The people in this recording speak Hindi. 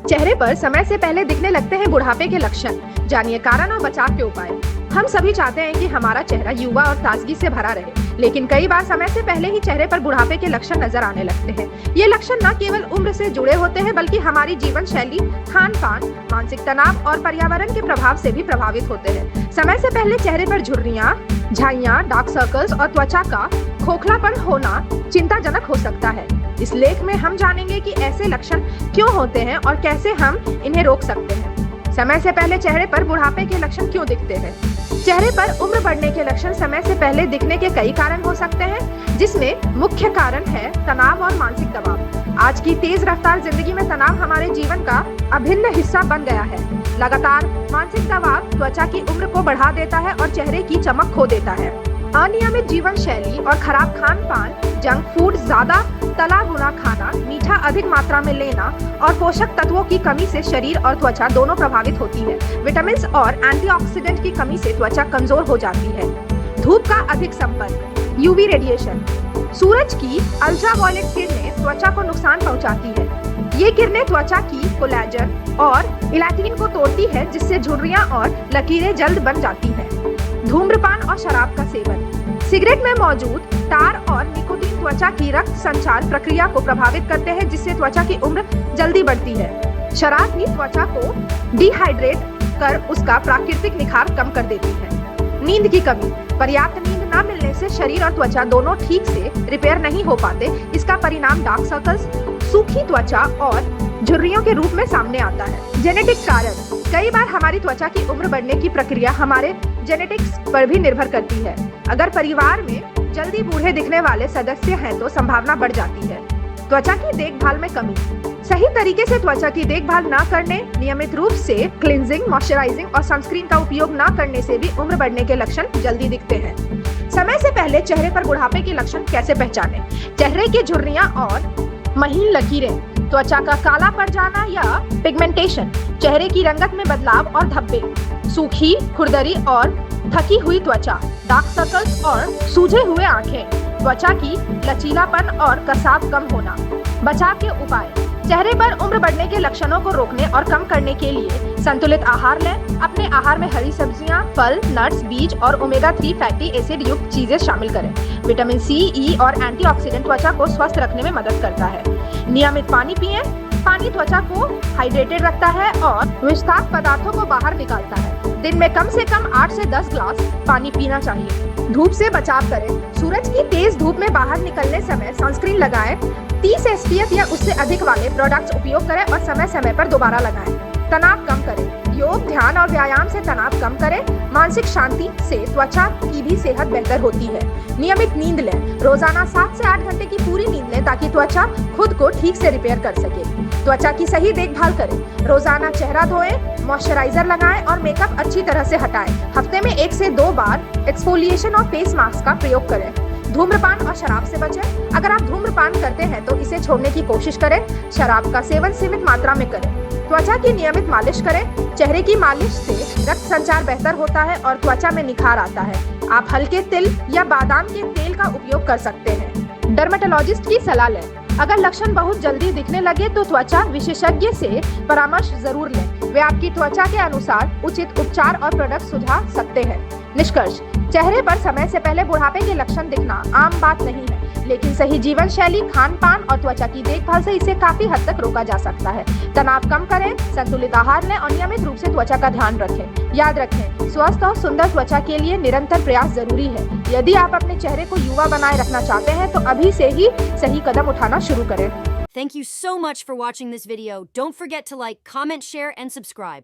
चेहरे पर समय से पहले दिखने लगते हैं बुढ़ापे के लक्षण। जानिए कारण और बचाव के उपाय। हम सभी चाहते हैं कि हमारा चेहरा युवा और ताजगी से भरा रहे, लेकिन कई बार समय से पहले ही चेहरे पर बुढ़ापे के लक्षण नजर आने लगते हैं। ये लक्षण न केवल उम्र से जुड़े होते हैं, बल्कि हमारी जीवन शैली, खान पान, मानसिक तनाव और पर्यावरण के प्रभाव से भी प्रभावित होते हैं। समय से पहले चेहरे पर झुर्रियां, झाइयां, डार्क सर्कल्स और त्वचा का खोखलापन होना चिंताजनक हो सकता है। इस लेख में हम जानेंगे कि ऐसे लक्षण क्यों होते हैं और कैसे हम इन्हें रोक सकते हैं। समय से पहले चेहरे पर बुढ़ापे के लक्षण क्यों दिखते हैं? चेहरे पर उम्र बढ़ने के लक्षण समय से पहले दिखने के कई कारण हो सकते हैं, जिसमें मुख्य कारण है तनाव और मानसिक दबाव। आज की तेज रफ्तार जिंदगी में तनाव हमारे जीवन का अभिन्न हिस्सा बन गया है। लगातार मानसिक दबाव त्वचा की उम्र को बढ़ा देता है और चेहरे की चमक खो देता है। अनियमित जीवन शैली और खराब खान पान, जंक फूड, ज्यादा तला भुना खाना, मीठा अधिक मात्रा में लेना और पोषक तत्वों की कमी से शरीर और त्वचा दोनों प्रभावित होती है। विटामिन और एंटीऑक्सीडेंट की कमी से त्वचा कमजोर हो जाती है। धूप का अधिक संपर्क, यूवी रेडिएशन, सूरज की अल्ट्रावायलेट किरणें त्वचा को नुकसान पहुंचाती है। ये किरणें त्वचा की कोलेजन और इलास्टिन को तोड़ती है, जिससे झुर्रियां और लकीरें जल्द बन जाती हैं। धूम्रपान और शराब का सेवन, सिगरेट में मौजूद टार और निकोटीन त्वचा की रक्त संचार प्रक्रिया को प्रभावित करते हैं, जिससे त्वचा की उम्र जल्दी बढ़ती है। शराब भी त्वचा को डिहाइड्रेट कर उसका प्राकृतिक निखार कम कर देती है। नींद की कमी, पर्याप्त नींद न मिलने से शरीर और त्वचा दोनों ठीक से रिपेयर नहीं हो पाते। इसका परिणाम डार्क सर्कल्स, सूखी त्वचा और झुर्रियों के रूप में सामने आता है। जेनेटिक कारण, कई बार हमारी त्वचा की उम्र बढ़ने की प्रक्रिया हमारे जेनेटिक्स पर भी निर्भर करती है। अगर परिवार में जल्दी बूढ़े दिखने वाले सदस्य हैं तो संभावना बढ़ जाती है। त्वचा की देखभाल में कमी, सही तरीके से त्वचा की देखभाल न करने, नियमित रूप से क्लींजिंग, मॉइस्चराइजिंग और सनस्क्रीन का उपयोग न करने से भी उम्र बढ़ने के लक्षण जल्दी दिखते हैं। समय से पहले चेहरे पर बुढ़ापे के लक्षण कैसे पहचानें? चेहरे की झुर्रियां और महीन लकीरें, त्वचा का काला पड़ जाना या पिगमेंटेशन, चेहरे की रंगत में बदलाव और धब्बे, सूखी, खुरदरी और थकी हुई त्वचा, डार्क सर्कल्स और सूजे हुए आंखें, त्वचा की लचीलापन और कसाव कम होना। बचाव के उपाय, चेहरे पर उम्र बढ़ने के लक्षणों को रोकने और कम करने के लिए संतुलित आहार लें। अपने आहार में हरी सब्जियां, फल, नट्स, बीज और ओमेगा 3 फैटी एसिड युक्त चीजें शामिल करें। विटामिन सी, ई और एंटीऑक्सीडेंट त्वचा को स्वस्थ रखने में मदद करता है। नियमित पानी पिएं। पानी त्वचा को हाइड्रेटेड रखता है और विषाक्त पदार्थों को बाहर निकालता है। दिन में कम से कम 8 से 10 ग्लास पानी पीना चाहिए। धूप से बचाव करें। सूरज की तेज धूप में बाहर निकलने समय सनस्क्रीन लगाएं। 30 SPF या उससे अधिक वाले प्रोडक्ट्स उपयोग करें और समय समय पर दोबारा लगाएं। तनाव कम करें। योग, ध्यान और व्यायाम से तनाव कम करें। मानसिक शांति से त्वचा की भी सेहत बेहतर होती है। नियमित नींद लें। रोजाना 7 से 8 घंटे की पूरी नींद लें ताकि त्वचा खुद को ठीक से रिपेयर कर सके। त्वचा की सही देखभाल करें। रोजाना चेहरा धोएं, मॉइस्चराइजर लगाएं और मेकअप अच्छी तरह से हटाएं। हफ्ते में 1 से 2 बार एक्सफोलिएशन और फेस मास्क का प्रयोग करें। धूम्रपान और शराब से बचें। अगर आप धूम्रपान करते हैं तो इसे छोड़ने की कोशिश करें। शराब का सेवन सीमित मात्रा में करें। त्वचा की नियमित मालिश करें। चेहरे की मालिश से रक्त संचार बेहतर होता है और त्वचा में निखार आता है। आप हल्के तिल या बादाम के तेल का उपयोग कर सकते हैं। डर्मेटोलॉजिस्ट की सलाह लें। अगर लक्षण बहुत जल्दी दिखने लगे तो त्वचा विशेषज्ञ से परामर्श जरूर लें। वे आपकी त्वचा के अनुसार उचित उपचार और प्रोडक्ट सुझा सकते हैं। निष्कर्ष, चेहरे पर समय से पहले बुढ़ापे के लक्षण दिखना आम बात नहीं है, लेकिन सही जीवन शैली, खान पान और त्वचा की देखभाल से इसे काफी हद तक रोका जा सकता है। तनाव कम करें, संतुलित आहार लें और नियमित रूप से त्वचा का ध्यान रखें। याद रखें, स्वस्थ और सुंदर त्वचा के लिए निरंतर प्रयास जरूरी है। यदि आप अपने चेहरे को युवा बनाए रखना चाहते हैं तो अभी से ही सही कदम उठाना शुरू करें। Thank you so much for watching this video. Don't forget to like, comment, share, and subscribe.